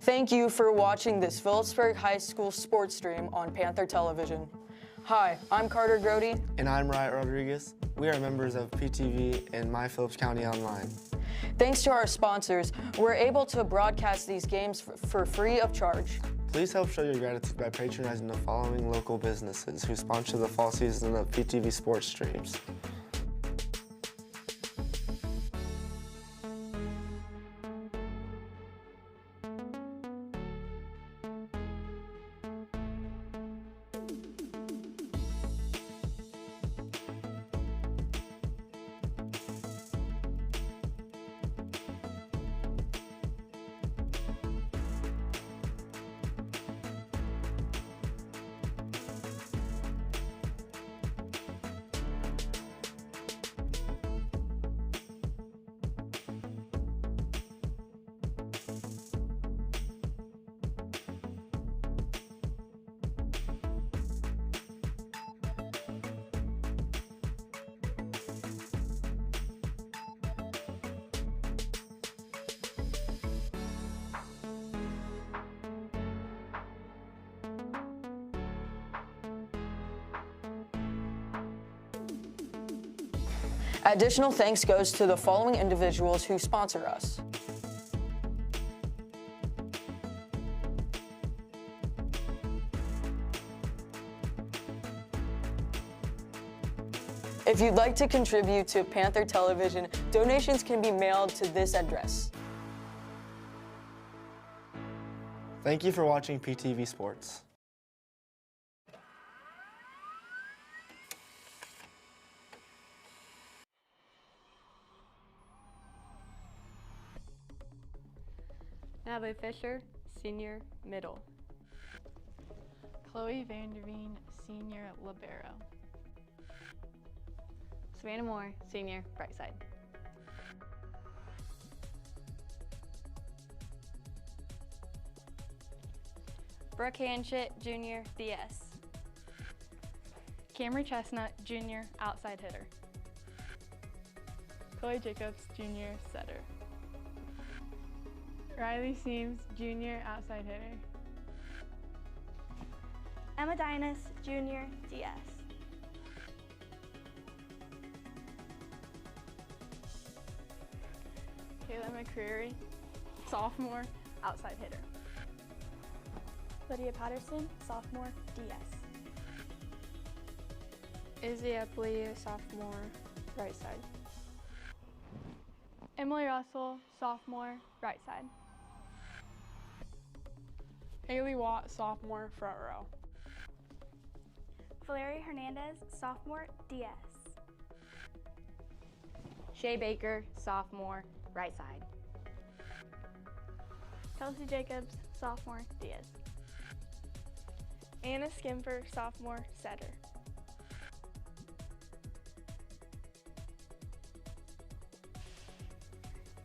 Thank you for watching this Phillipsburg High School sports stream on Panther Television. Hi, I'm Carter Grody. And I'm Riot Rodriguez. We are members of PTV and My Phillips County Online. Thanks to our sponsors, we're able to broadcast these games for free of charge. Please help show your gratitude by patronizing the following local businesses who sponsor the fall season of PTV sports streams. Additional thanks goes to the following individuals who sponsor us. If you'd like to contribute to Panther Television, donations can be mailed to this address. Thank you for watching PTV Sports. Natalie Fisher, Senior Middle. Chloe Vanderveen, Senior Libero. Savannah Moore, Senior Right Side. Brooke Hanchett, Junior DS. Camry Chestnut, Junior Outside Hitter. Chloe Jacobs, Junior Setter. Riley Seams, Junior Outside Hitter. Emma Dinas, Junior DS. Kayla McCreary, Sophomore Outside Hitter. Lydia Patterson, Sophomore DS. Izzy Epley, Sophomore Right Side. Emily Russell, Sophomore Right Side. Haley Watt, Sophomore Front Row. Valerie Hernandez, Sophomore DS. Shay Baker, Sophomore Right Side. Kelsey Jacobs, Sophomore DS. Anna Skimper, Sophomore Setter.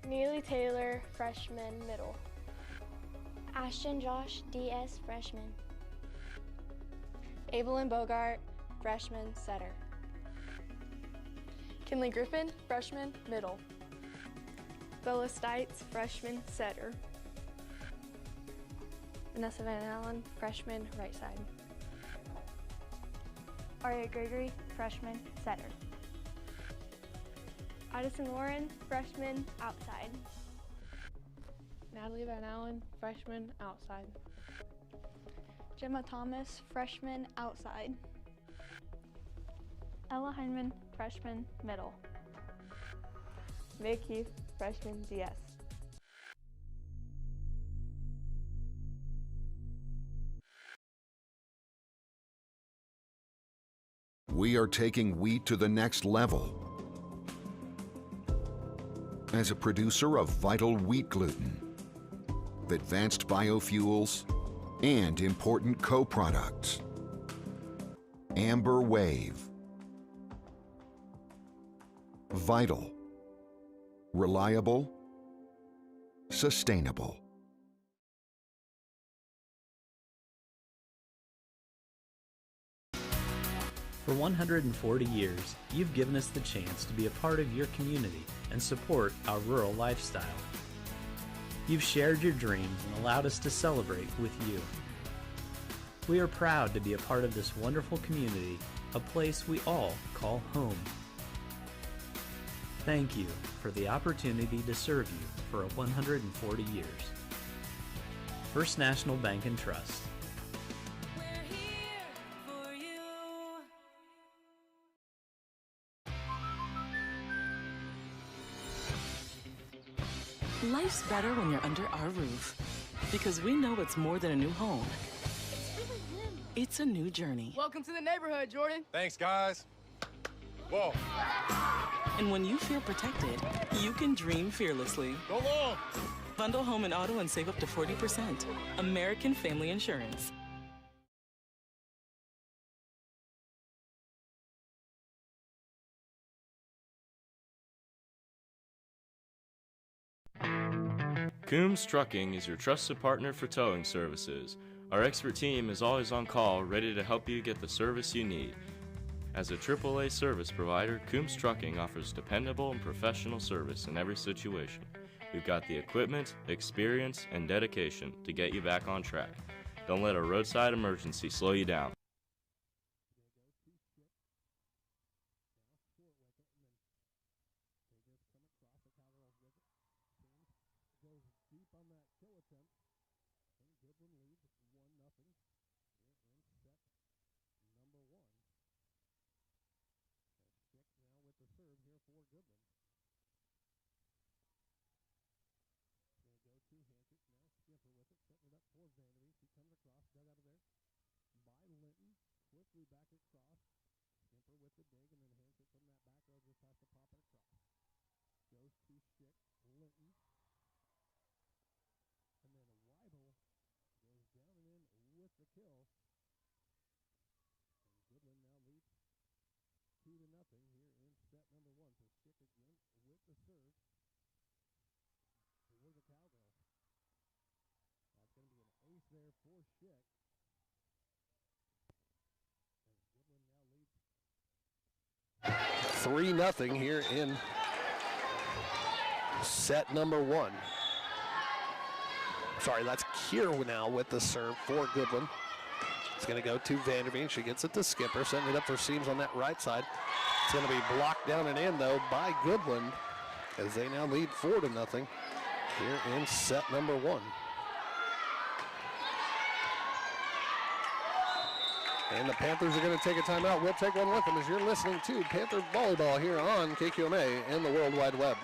Neely Taylor, Freshman Middle. Ashton Josh, DS Freshman. Evelyn Bogart, Freshman Setter. Kinley Griffin, Freshman Middle. Bella Stites, Freshman Setter. Vanessa Van Allen, Freshman Right Side. Aria Gregory, Freshman Setter. Addison Lauren, Freshman Outside. Natalie Van Allen, Freshman Outside. Gemma Thomas, Freshman Outside. Ella Heineman, Freshman Middle. May Keith, Freshman DS. We are taking wheat to the next level. As a producer of vital wheat gluten, advanced biofuels, and important co-products, Amber Wave. Vital, reliable, sustainable. For 140 years, you've given us the chance to be a part of your community and support our rural lifestyle. You've shared your dreams and allowed us to celebrate with you. We are proud to be a part of this wonderful community, a place we all call home. Thank you for the opportunity to serve you for 140 years. First National Bank and Trust. Life's better when you're under our roof, because we know it's more than a new home. It's a new journey. Welcome to the neighborhood, Jordan. Thanks, guys. Whoa. And when you feel protected, you can dream fearlessly. Go long. Bundle home and auto and save up to 40%. American Family Insurance. Coombs Trucking is your trusted partner for towing services. Our expert team is always on call, ready to help you get the service you need. As a AAA service provider, Coombs Trucking offers dependable and professional service in every situation. We've got the equipment, experience, and dedication to get you back on track. Don't let a roadside emergency slow you down. Three nothing here in set number one. Sorry, that's Kier now with the serve for Goodland. It's going to go to Vanderveen. She gets it to Skipper, setting it up for Seams on that right side. It's going to be blocked down and in, though, by Goodland as they now lead 4-0 here in set number one. And the Panthers are going to take a timeout. We'll take one with them as you're listening to Panther Volleyball here on KQMA and the World Wide Web.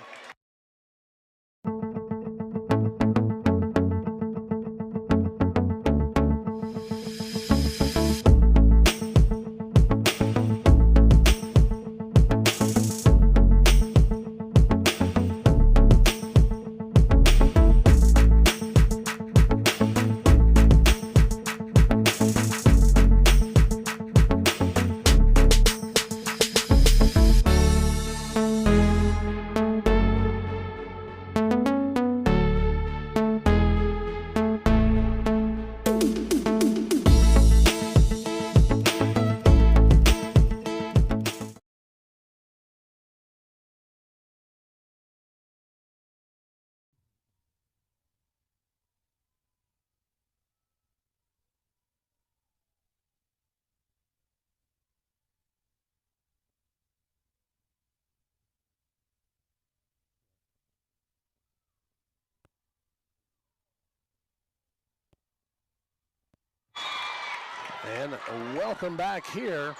And welcome back here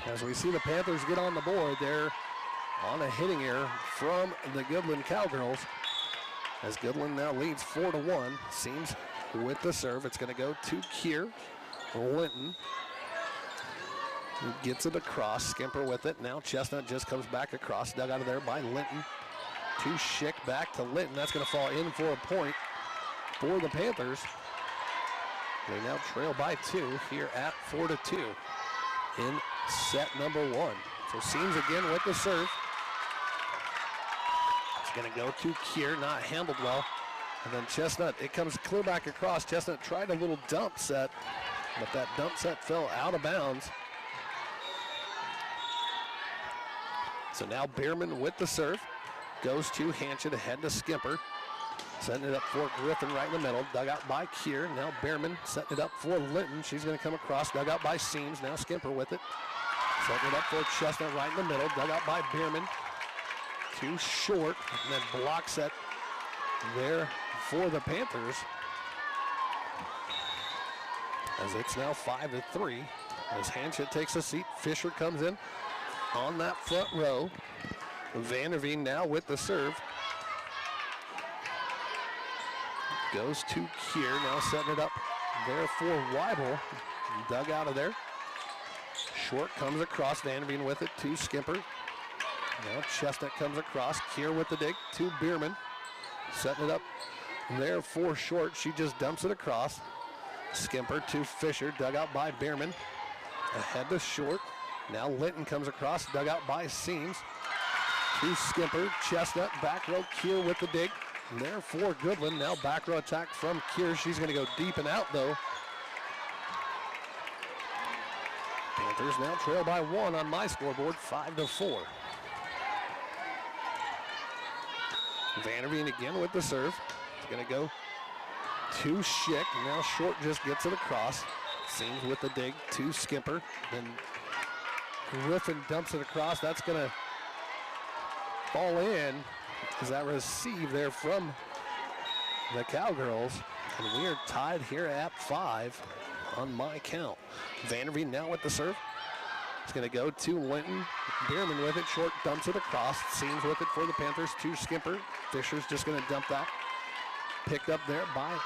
as we see the Panthers get on the board. They're on a hitting error from the Goodland Cowgirls as Goodland now leads 4-1. Seams with the serve. It's going to go to Kier. Linton gets it across. Skimper with it. Now Chestnut just comes back across. Dug out of there by Linton. To Schick, back to Linton. That's going to fall in for a point for the Panthers. They now trail by 2 here at 4-2 in set number one. So Seams again with the serve. It's going to go to Kier, not handled well. And then Chestnut, it comes clear back across. Chestnut tried a little dump set, but that dump set fell out of bounds. So now Bierman with the serve. Goes to Hanchett, ahead to Skipper. Setting it up for Griffin right in the middle. Dug out by Kier. Now Behrman setting it up for Linton. She's going to come across. Dug out by Seams. Now Skimper with it. Setting it up for Chestnut right in the middle. Dug out by Behrman. Too short. And then block set there for the Panthers. As it's now 5-3. As Hanchett takes a seat, Fisher comes in on that front row. Vanderveen now with the serve. Goes to Kier, now setting it up there for Weibel. Dug out of there. Short comes across, Vanderveen with it to Skimper. Now Chestnut comes across, Kier with the dig to Bierman. Setting it up there for Short, she just dumps it across. Skimper to Fisher, dug out by Bierman. Ahead to Short. Now Linton comes across, dug out by Seams. To Skimper, Chestnut, back row, Kier with the dig. There for Goodland. Now back row attack from Kier. She's going to go deep and out though. Panthers now trail by 1 on my scoreboard, 5-4. Vanderveen again with the serve. It's going to go to Schick. Now Short just gets it across. Seams with the dig to Skimper. Then Griffin dumps it across. That's going to fall in. Is that receive there from the Cowgirls. And we are tied here at 5 on my count. Vanderveen now with the serve. It's going to go to Linton. Bierman with it. Short dumps it across. Seams with it for the Panthers to Skimper. Fisher's just going to dump that. Picked up there by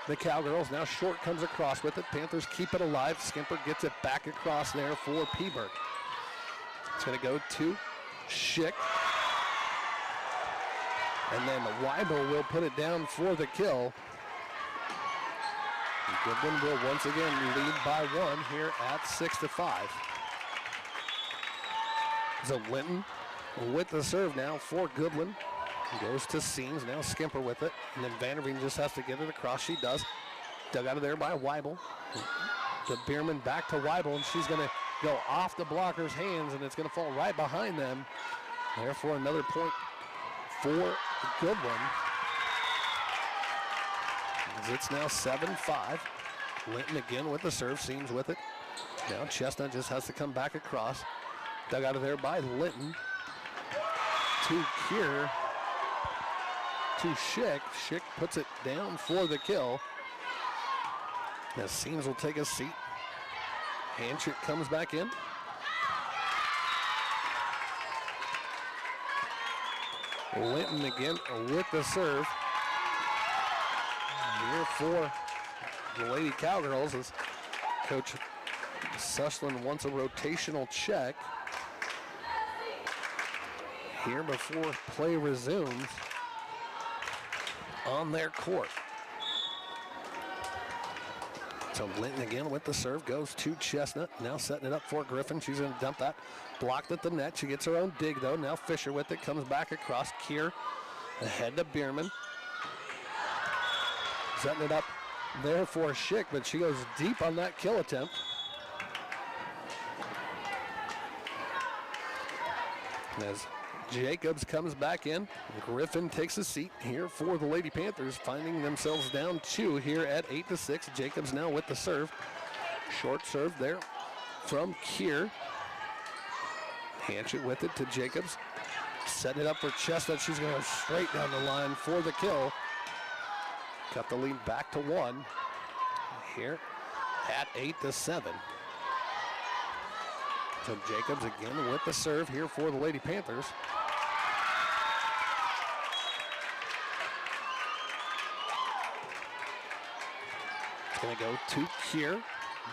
the Cowgirls. Now Short comes across with it. Panthers keep it alive. Skimper gets it back across there for Peeberg. It's going to go to Schick. And then Weibel will put it down for the kill. Goodland will once again lead by 1 here at 6-5. So Linton with the serve now for Goodland. Goes to Seams, now Skimper with it. And then Vanderveen just has to get it across. She does. Dug out of there by Weibel. The Bierman back to Weibel, and she's going to go off the blocker's hands, and it's going to fall right behind them. Therefore, another point for Goodland. As it's now 7-5. Linton again with the serve, Seams with it. Now Chestnut just has to come back across. Dug out of there by Linton. To Kier. To Schick. Schick puts it down for the kill. Now Seams will take a seat. Hanchett comes back in. Linton again with the serve. Here for the Lady Cowgirls as Coach Sussland wants a rotational check here before play resumes on their court. So Linton again with the serve, goes to Chestnut. Now setting it up for Griffin. She's going to dump that. Blocked at the net. She gets her own dig though. Now Fisher with it, comes back across. Kier ahead to Bierman. Setting it up there for Schick, but she goes deep on that kill attempt. As Jacobs comes back in, Griffin takes a seat here for the Lady Panthers, finding themselves down 2 here at 8-6. Jacobs now with the serve. Short serve there from Kier. Hanchett with it to Jacobs. Setting it up for Chestnut. She's going to go straight down the line for the kill. Cut the lead back to 1 here at 8-7. So Jacobs again with the serve here for the Lady Panthers. It's going to go to Kier.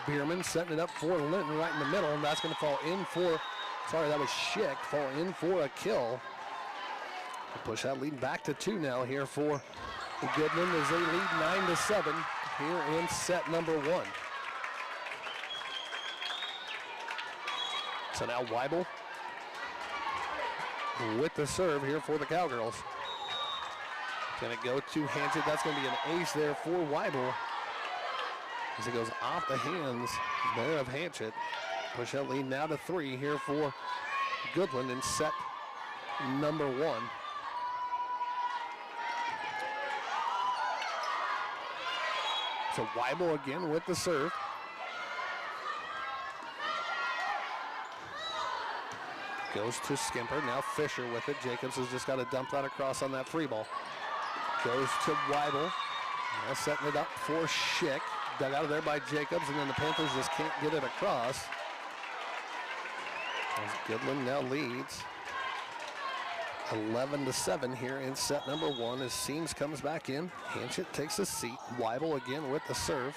Bierman setting it up for Linton right in the middle, and that's going to fall in for, sorry, that was Schick, fall in for a kill. We'll push that lead back to 2 now here for Goodland as they lead 9-7 here in set number 1. So now Weibel with the serve here for the Cowgirls. It's going to go to Hanchett. That's going to be an ace there for Weibel as it goes off the hands there of Hanchett. Push that lead now to 3 here for Goodland in set number 1. to Weibel again with the serve. Goes to Skimper, now Fisher with it. Jacobs has just got to dump that across on that free ball. Goes to Weibel, now setting it up for Schick. Dug out of there by Jacobs, and then the Panthers just can't get it across. As Goodland now leads 11-7 here in set number 1 as Seams comes back in. Hanchett takes a seat. Weibel again with the serve.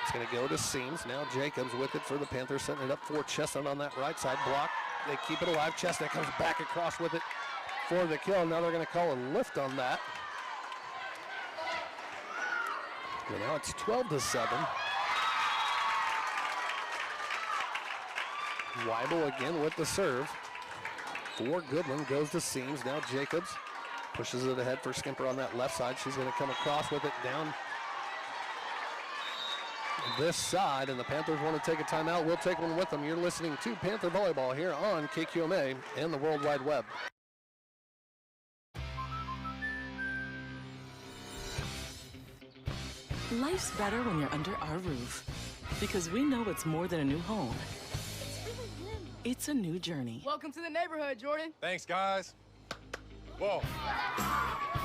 It's going to go to Seams. Now Jacobs with it for the Panthers, setting it up for Chestnut on that right side block. They keep it alive. Chestnut comes back across with it for the kill. Now they're going to call a lift on that. And now it's 12-7. Weibel again with the serve. For Goodland, goes to Seams. Now Jacobs pushes it ahead for Skimper on that left side. She's going to come across with it down this side, and the Panthers want to take a timeout. We'll take one with them. You're listening to Panther Volleyball here on KQMA and the World Wide Web. Life's better when you're under our roof, because we know it's more than a new home. It's a new journey. Welcome to the neighborhood, Jordan. Thanks, guys. Whoa.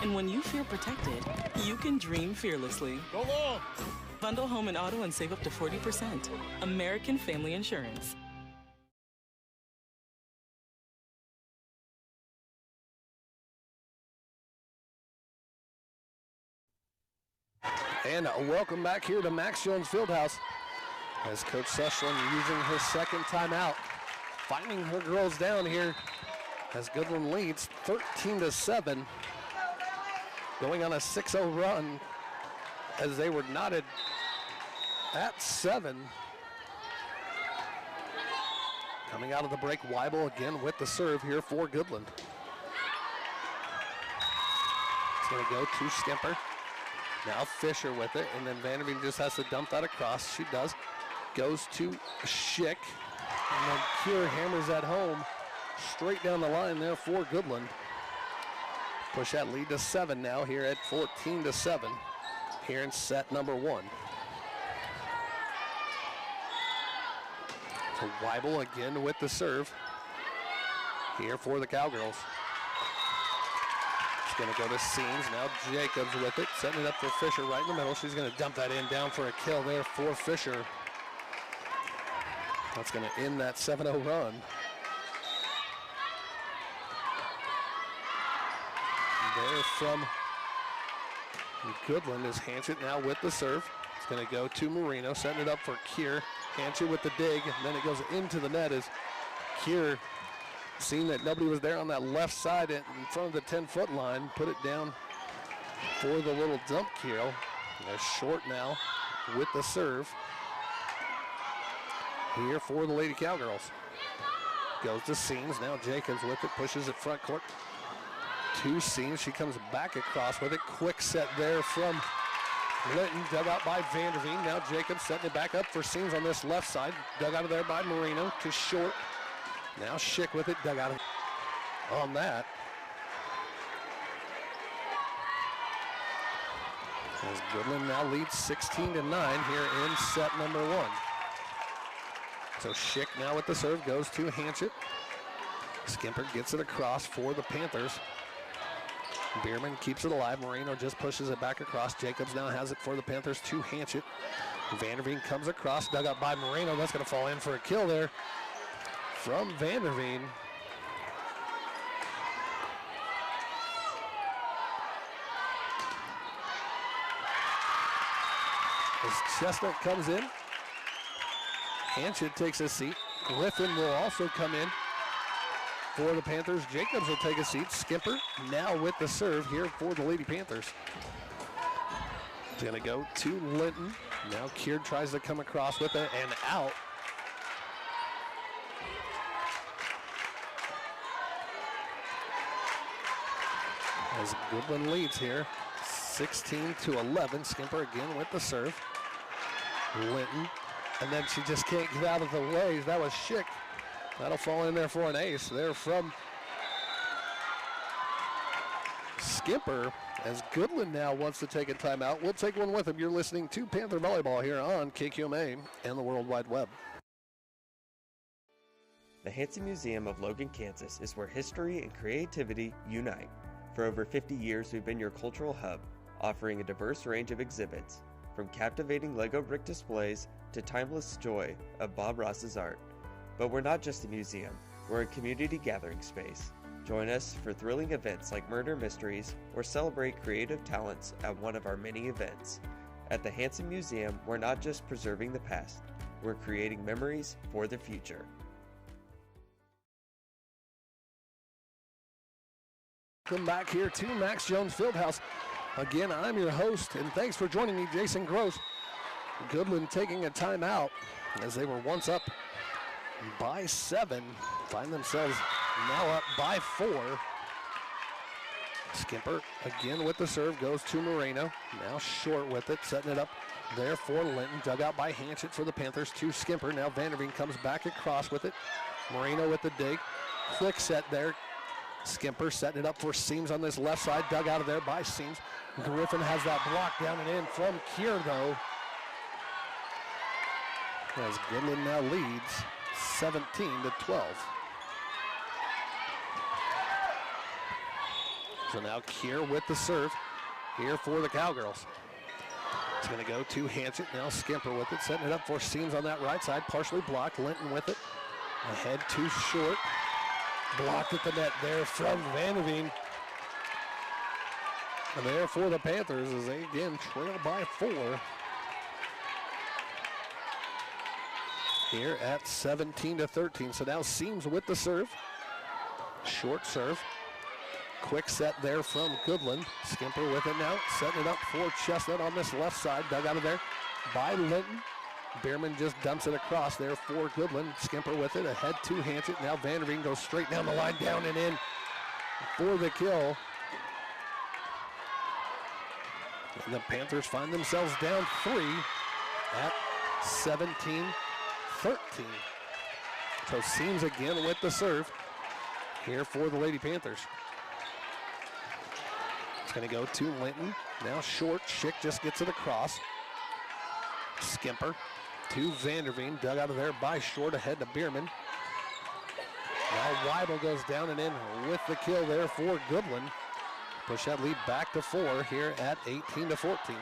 And when you feel protected, you can dream fearlessly. Go long. Bundle home and auto and save up to 40%. American Family Insurance. And welcome back here to Max Jones Fieldhouse as Coach Sushland using her second timeout, finding her girls down here as Goodland leads 13-7, going on a 6-0 run as they were knotted at 7. Coming out of the break, Weibel again with the serve here for Goodland. It's going to go to Skimper. Now Fisher with it, and then Vanderveen just has to dump that across. She does. Goes to Schick, and then Kier hammers that home straight down the line there for Goodland. Push that lead to 7 now here at 14-7 here in set number 1. So Weibel again with the serve here for the Cowgirls. It's going to go to Seams. Now Jacobs with it, setting it up for Fisher right in the middle. She's going to dump that in down for a kill there for Fisher. That's going to end that 7-0 run. There from Goodland is Hanchett now with the serve. It's going to go to Marino, setting it up for Kier. Hanchett with the dig, and then it goes into the net as Kier, seeing that nobody was there on that left side in front of the 10-foot line, put it down for the little dump kill. As Short now with the serve here for the Lady Cowgirls. Goes to Seams, now Jacobs with it, pushes it front court. To Seams, she comes back across with it. Quick set there from Linton, dug out by Vanderveen. Now Jacobs setting it back up for Seams on this left side. Dug out of there by Marino to Short. Now Schick with it, dug out on that. As Goodland now leads 16-9 here in set number 1. So Schick now with the serve, goes to Hanchett. Skimper gets it across for the Panthers. Bierman keeps it alive. Moreno just pushes it back across. Jacobs now has it for the Panthers to Hanchett. Vanderveen comes across, dug up by Moreno. That's going to fall in for a kill there from Vanderveen. As Chestnut comes in, Hanchett takes a seat. Griffin will also come in for the Panthers. Jacobs will take a seat. Skimper now with the serve here for the Lady Panthers. It's going to go to Linton. Now Kier tries to come across with it and out. As Goodland leads here, 16-11. Skimper again with the serve. Linton, and then she just can't get out of the way. That was Schick. That'll fall in there for an ace there from Skimper. as Goodland now wants to take a timeout. We'll take one with him. You're listening to Panther Volleyball here on KQMA and the World Wide Web. The Hansen Museum of Logan, Kansas is where history and creativity unite. For over 50 years, we've been your cultural hub, offering a diverse range of exhibits, from captivating Lego brick displays to timeless joy of Bob Ross's art. But we're not just a museum, we're a community gathering space. Join us for thrilling events like Murder Mysteries or celebrate creative talents at one of our many events. At the Hansen Museum, we're not just preserving the past, we're creating memories for the future. Welcome back here to Max Jones Fieldhouse. Again, I'm your host, and thanks for joining me, Jason Gross. Goodland taking a timeout as they were once up by 7, find themselves now up by 4. Skimper again with the serve, goes to Moreno. Now short with it, setting it up there for Linton. Dug out by Hanchett for the Panthers to Skimper. Now Vanderveen comes back across with it. Moreno with the dig. Quick set there. Skimper setting it up for Seams on this left side. Dug out of there by Seams. Griffin has that block down and in from Kier though. As Goodland now leads 17-12. So now Kier with the serve here for the Cowgirls. It's going to go to Hanchett. Now Skimper with it, setting it up for Seams on that right side. Partially blocked. Linton with it. Ahead too short. Blocked at the net there from Vanderveen. And there for the Panthers as they again trail by 4. Here at 17-13. So now Seams with the serve. Short serve. Quick set there from Goodland. Skimper with it now. Setting it up for Chestnut on this left side. Dug out of there by Linton. Bierman just dumps it across there for Goodland. Skimper with it. Ahead to Hanchett. Now Vanderveen goes straight down the line, down and in for the kill. And the Panthers find themselves down 3 at 17-13. So Seams again with the serve here for the Lady Panthers. It's going to go to Linton. Now short. Schick just gets it across. Skimper to Vanderveen. Dug out of there by Short, ahead to Bierman. Now Weibel goes down and in with the kill there for Goodland. Push that lead back to 4 here at 18-14.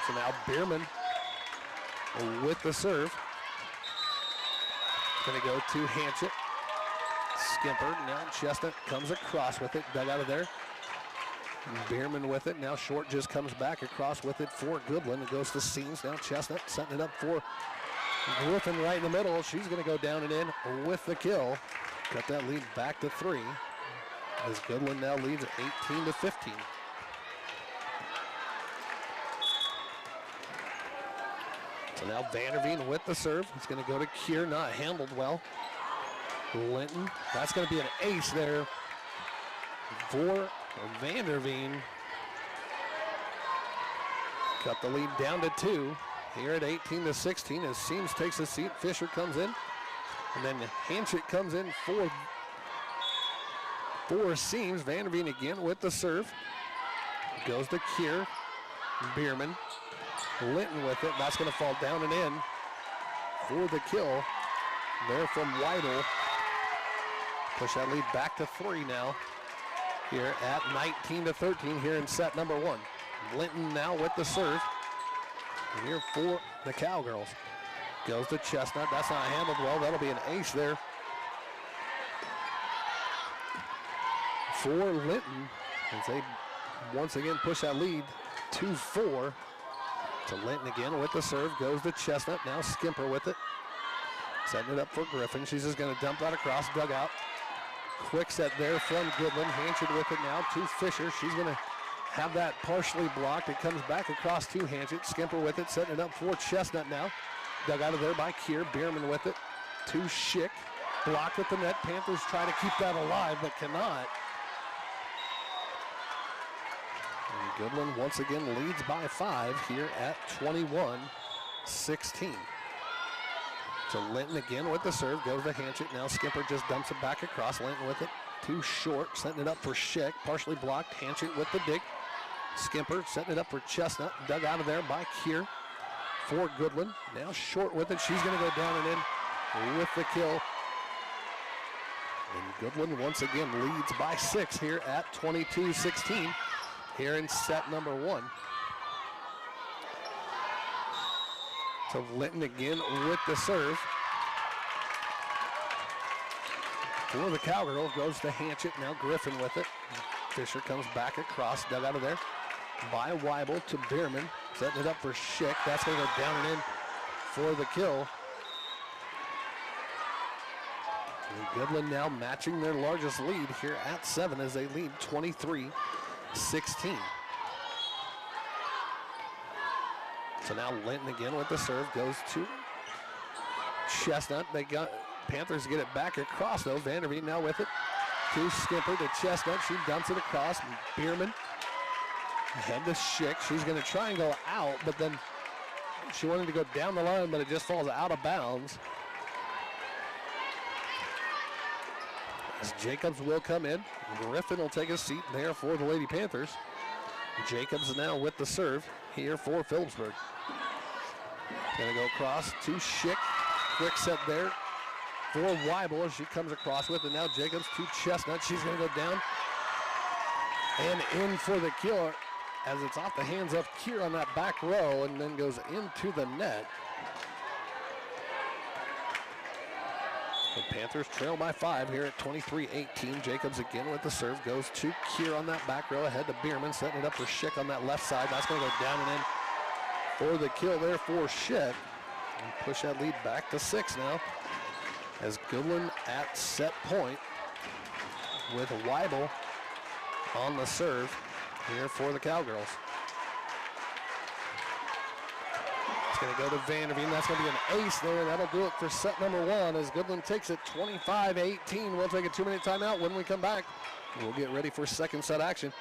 So now Bierman with the serve. Going to go to Hanchett. Skimper, now Chestnut comes across with it, dug out of there. Bierman with it, now Short just comes back across with it for Goodland. It goes to Seams, now Chestnut setting it up for Griffin right in the middle. She's going to go down and in with the kill. Cut that lead back to 3 as Goodland now leads 18-15. So now Vanderveen with the serve. It's going to go to Kier, not handled well. Linton, that's going to be an ace there for Vanderveen. Cut the lead down to 2 here at 18-16 as Seams takes a seat. Fisher comes in, and then Hanchett comes in for Seams. Vanderveen again with the serve. Goes to Kier. Bierman. Linton with it. That's going to fall down and in for the kill there from Weidel. Push that lead back to 3 now here at 19-13 here in set number 1. Linton now with the serve here for the Cowgirls. Goes to Chestnut. That's not handled well. That'll be an ace there for Linton as they once again push that lead to 4. To Linton again with the serve. Goes to Chestnut. Now Skimper with it. Setting it up for Griffin. She's just going to dump that across. Dugout. Quick set there from Goodland. Hanchett with it now to Fisher. She's going to have that partially blocked. It comes back across to Hanchett. Skimper with it. Setting it up for Chestnut now. Dug out of there by Kier. Bierman with it to Schick. Blocked at the net. Panthers try to keep that alive but cannot. And Goodland once again leads by 5 here at 21-16. To Linton again with the serve. Goes to Hanchett. Now Skimper just dumps it back across. Linton with it. Too short. Setting it up for Schick. Partially blocked. Hanchett with the dig. Skimper setting it up for Chestnut. Dug out of there by Kier for Goodland. Now short with it. She's going to go down and in with the kill. And Goodland once again leads by 6 here at 22-16 here in set number 1. So Linton again with the serve. For the Cowgirls goes to Hanchett. Now Griffin with it. Fisher comes back across, dug out of there by Weibel to Bierman. Setting it up for Schick. That's going to go down and in for the kill. And Goodland now matching their largest lead here at 7 as they lead 23-16. So now Linton again with the serve goes to Chestnut. They got Panthers get it back across though. Vanderveen now with it to Skimper to Chestnut. She dumps it across. Bierman head to Schick. She's going to try and go out, but then she wanted to go down the line, but it just falls out of bounds. As Jacobs will come in. Griffin will take a seat there for the Lady Panthers. Jacobs now with the serve here for Phillipsburg. Gonna go across to Schick. Quick set there for Weibel as she comes across with it. Now Jacobs to Chestnut. She's gonna go down and in for the kill as it's off the hands of Kier on that back row and then goes into the net. The Panthers trail by 5 here at 23-18. Jacobs again with the serve. Goes to Kier on that back row. Ahead to Bierman. Setting it up for Schick on that left side. That's going to go down and in for the kill there for Schick. And push that lead back to 6 now. As Goodland at set point with Weibel on the serve here for the Cowgirls. It's going to go to Vanderveen. That's going to be an ace there. That'll do it for set number 1 as Goodland takes it 25-18. We'll take a 2-minute timeout. When we come back, we'll get ready for second set action.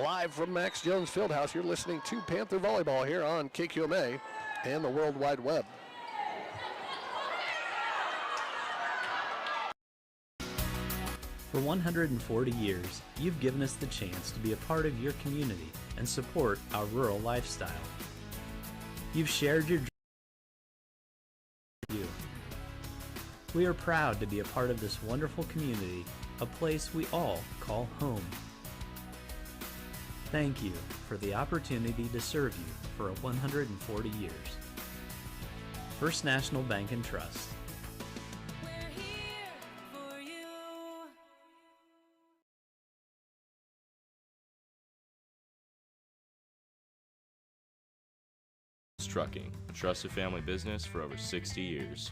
Live from Max Jones Fieldhouse, you're listening to Panther Volleyball here on KQMA and the World Wide Web. For 140 years, you've given us the chance to be a part of your community and support our rural lifestyle. You've shared your dreams. We are proud to be a part of this wonderful community, a place we all call home. Thank you for the opportunity to serve you for 140 years. First National Bank and Trust. Trucking, a trusted family business for over 60 years.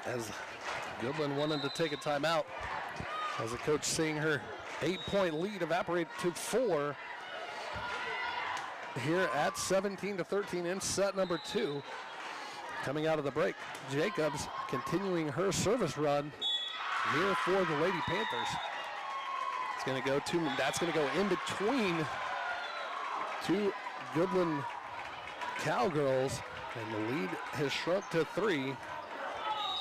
As Goodland wanted to take a timeout, as the coach seeing her 8-point lead evaporate to 4 here at 17-13 in set number 2. Coming out of the break, Jacobs continuing her service run here for the Lady Panthers. Going to go to, that's going to go in between two Goodland Cowgirls, and the lead has shrunk to 3.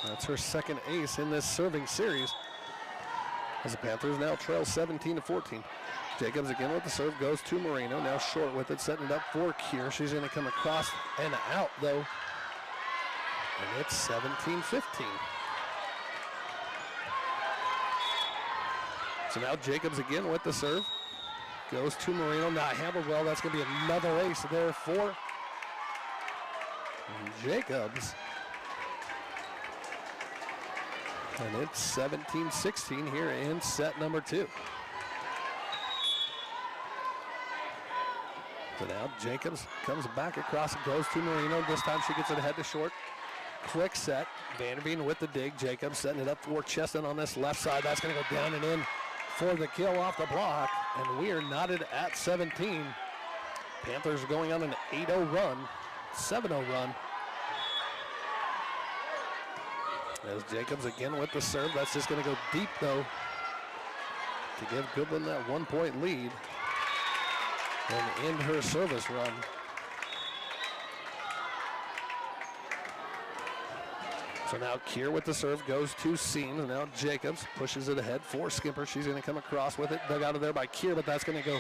That's her second ace in this serving series as the Panthers now trail 17-14. Jacobs again with the serve, goes to Moreno, now short with it, setting it up for Kier. She's going to come across and out though, and it's 17-15. So now Jacobs again with the serve. Goes to Moreno, not handled well. That's going to be another ace there for Jacobs. And it's 17-16 here in set number 2. So now Jacobs comes back across and goes to Moreno. This time she gets it ahead to short. Quick set. Vanderveen with the dig. Jacobs setting it up for Chestnut on this left side. That's going to go down and in for the kill off the block, and we are knotted at 17. Panthers are going on an 8-0 run, 7-0 run. As Jacobs again with the serve, that's just going to go deep though to give Goodland that 1-point lead. and end her service run. So now Kier with the serve goes to Seams. Now Jacobs pushes it ahead for Skimper. She's going to come across with it. Dug out of there by Kier, but that's going to go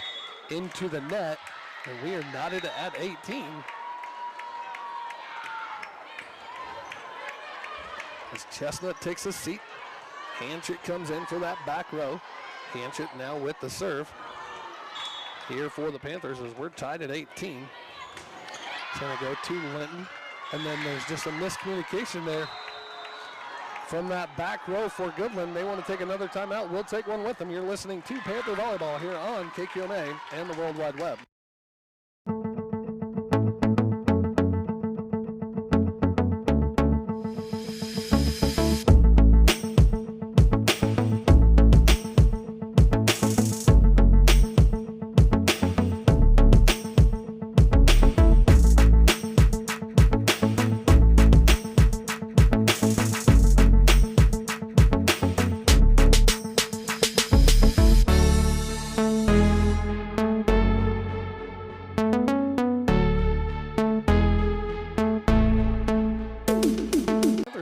into the net. And we are knotted at 18. As Chestnut takes a seat. Hanchett comes in for that back row. Hanchett now with the serve. Here for the Panthers as we're tied at 18. It's going to go to Linton. And then there's just a miscommunication there from that back row for Goodland. They want to take another timeout. We'll take one with them. You're listening to Panther Volleyball here on KQMA and the World Wide Web.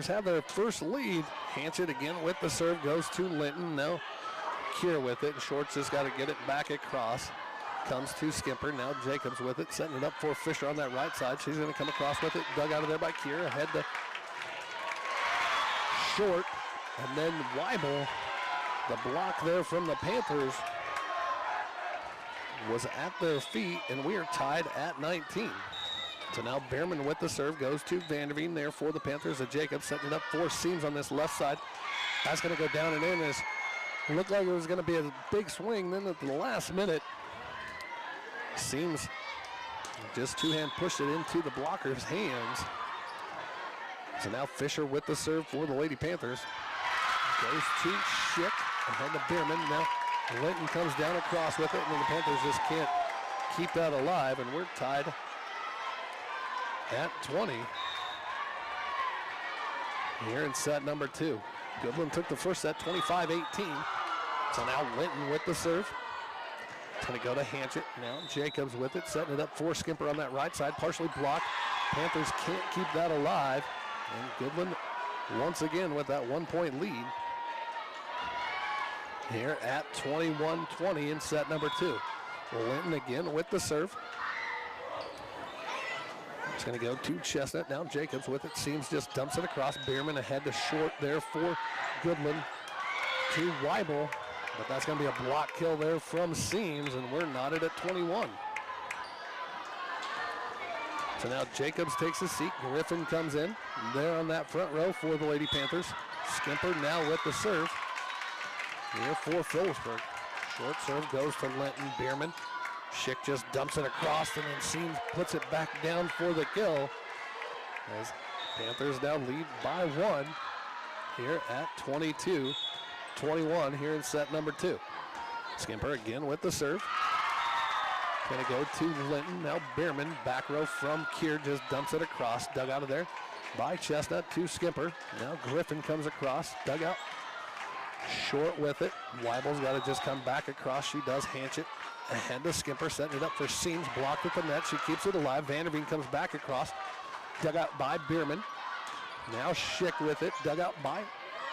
Have their first lead. Hanchett again with the serve goes to Linton. Now Kier with it. Shorts just got to get it back across. Comes to Skimper. Now Jacobs with it, setting it up for Fisher on that right side. She's going to come across with it. Dug out of there by Kier. Ahead to Short. And then Weibel. The block there from the Panthers was at their feet, and we are tied at 19. So now Behrman with the serve goes to Vanderveen there for the Panthers. Jacobs setting it up for Seams on this left side. That's going to go down and in as it looked like it was going to be a big swing. Then at the last minute, Seams just two-hand pushed it into the blocker's hands. So now Fisher with the serve for the Lady Panthers. Goes to Schick ahead to Behrman. Now Linton comes down across with it, and then the Panthers just can't keep that alive, and we're tied at 20 here in set number 2. Goodland took the first set 25-18. So now Linton with the serve. It's going to go to Hanchett. Now Jacobs with it, setting it up for Skimper on that right side. Partially blocked. Panthers can't keep that alive. And Goodland once again with that 1-point lead here at 21-20 in set number 2. Linton again with the serve. It's going to go to Chestnut. Now Jacobs with it. Seams just dumps it across. Behrman ahead to Short there for Goodland. To Weibel. But that's going to be a block kill there from Seams, and we're knotted at 21. So now Jacobs takes a seat. Griffin comes in there on that front row for the Lady Panthers. Skimper now with the serve here for Phillipsburg. Short serve goes to Linton. Behrman. Schick just dumps it across, and then Seams puts it back down for the kill. As Panthers now lead by 1 here at 22-21 here in set number 2. Skimper again with the serve. Gonna go to Linton. Now Behrman, back row from Kier, just dumps it across. Dug out of there by Chestnut to Skimper. Now Griffin comes across, dug out. Short with it. Weibel's got to just come back across. She does. Hanchett ahead to Skimper, setting it up for Seams. Blocked at the net. She keeps it alive. Vanderveen comes back across. Dug out by Behrman. Now Schick with it. Dug out by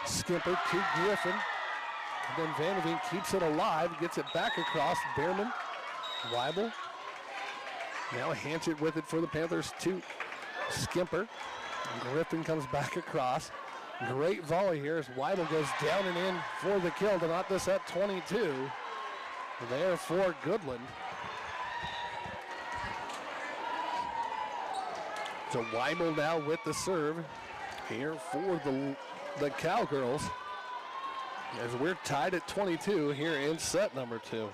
Skimper to Griffin. And then Vanderveen keeps it alive. Gets it back across. Behrman. Weibel. Now Hanchett with it for the Panthers to Skimper. And Griffin comes back across. Great volley here as Weibel goes down and in for the kill to knot this at 22. There for Goodland. So Weibel now with the serve here for the Cowgirls as we're tied at 22 here in set number 2.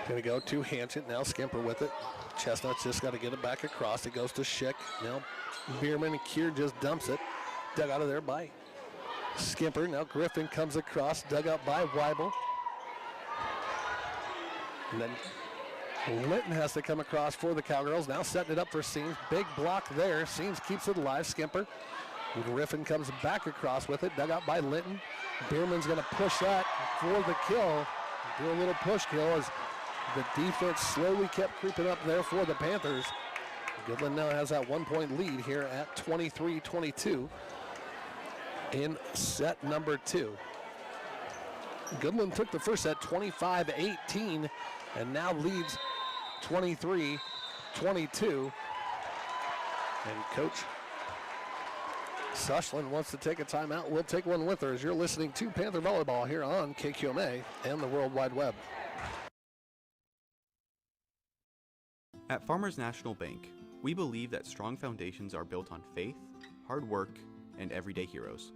Gonna go to Hanchett, now Skimper with it. Chestnut's just got to get it back across. It goes to Schick. Now Behrman and Kier just dumps it. Dug out of there by Skimper. Now Griffin comes across, dug out by Weibel. And then Linton has to come across for the Cowgirls. Now setting it up for Seams. Big block there. Seams keeps it alive. Skimper. Griffin comes back across with it. Dug out by Linton. Bierman's going to push that for the kill. Do a little push kill as the defense slowly kept creeping up there for the Panthers. Goodland now has that 1-point lead here at 23-22 in set number 2. Goodland took the first set 25-18 and now leads 23-22. And Coach Sushland wants to take a timeout. We'll take one with her as you're listening to Panther Volleyball here on KQMA and the World Wide Web. At Farmers National Bank, we believe that strong foundations are built on faith, hard work, and everyday heroes.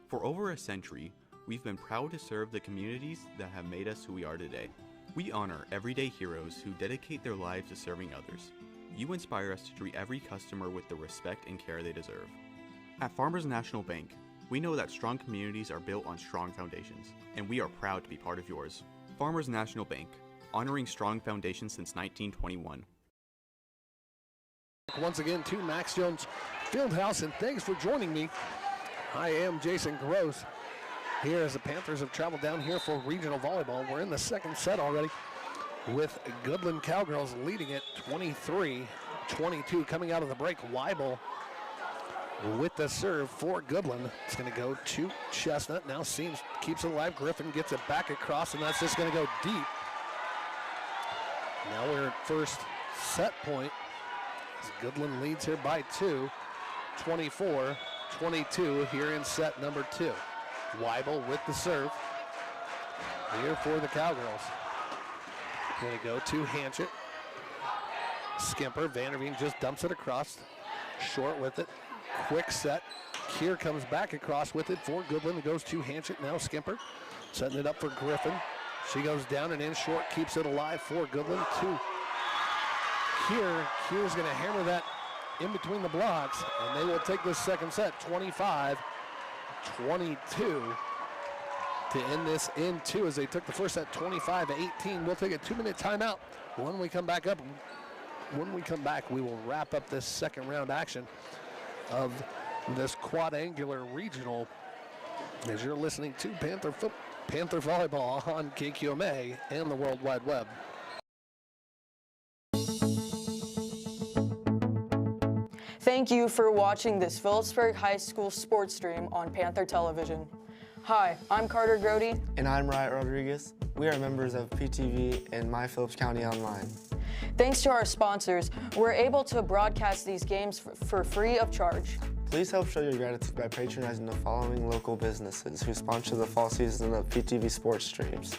For over a century, we've been proud to serve the communities that have made us who we are today. We honor everyday heroes who dedicate their lives to serving others. You inspire us to treat every customer with the respect and care they deserve. At Farmers National Bank, we know that strong communities are built on strong foundations, and we are proud to be part of yours. Farmers National Bank, honoring strong foundations since 1921. Once again to Max Jones Fieldhouse, and thanks for joining me. I am Jason Gross here as the Panthers have traveled down here for regional volleyball. We're in the second set already with Goodland Cowgirls leading it 23-22. Coming out of the break, Weibel with the serve for Goodland. It's going to go to Chestnut. Now keeps it alive. Griffin gets it back across, and that's just going to go deep. Now we're at first set point. Goodland leads here by 2, 24-22 here in set number 2. Weibel with the serve here for the Cowgirls. Going to go to Hanchett. Skimper, Vanderveen just dumps it across. Short with it. Quick set. Keir comes back across with it for Goodland. It goes to Hanchett. Now Skimper setting it up for Griffin. She goes down and in short, keeps it alive for Goodland. Keir's going to hammer that in between the blocks, and they will take this second set 25-22 to end this in 2 as they took the first set 25-18. We'll take a 2-minute timeout. When we come back, we will wrap up this second round action of this quadrangular regional as you're listening to Panther Volleyball on KQMA and the World Wide Web. Thank you for watching this Phillipsburg High School sports stream on Panther Television. Hi, I'm Carter Grody. And I'm Riot Rodriguez. We are members of PTV and My Phillips County Online. Thanks to our sponsors, we're able to broadcast these games for free of charge. Please help show your gratitude by patronizing the following local businesses who sponsor the fall season of PTV sports streams.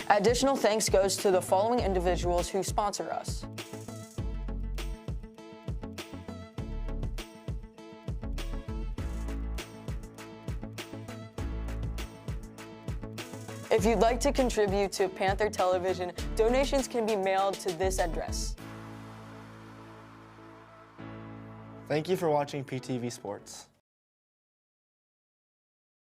Additional thanks goes to the following individuals who sponsor us. If you'd like to contribute to Panther Television, donations can be mailed to this address. Thank you for watching PTV Sports.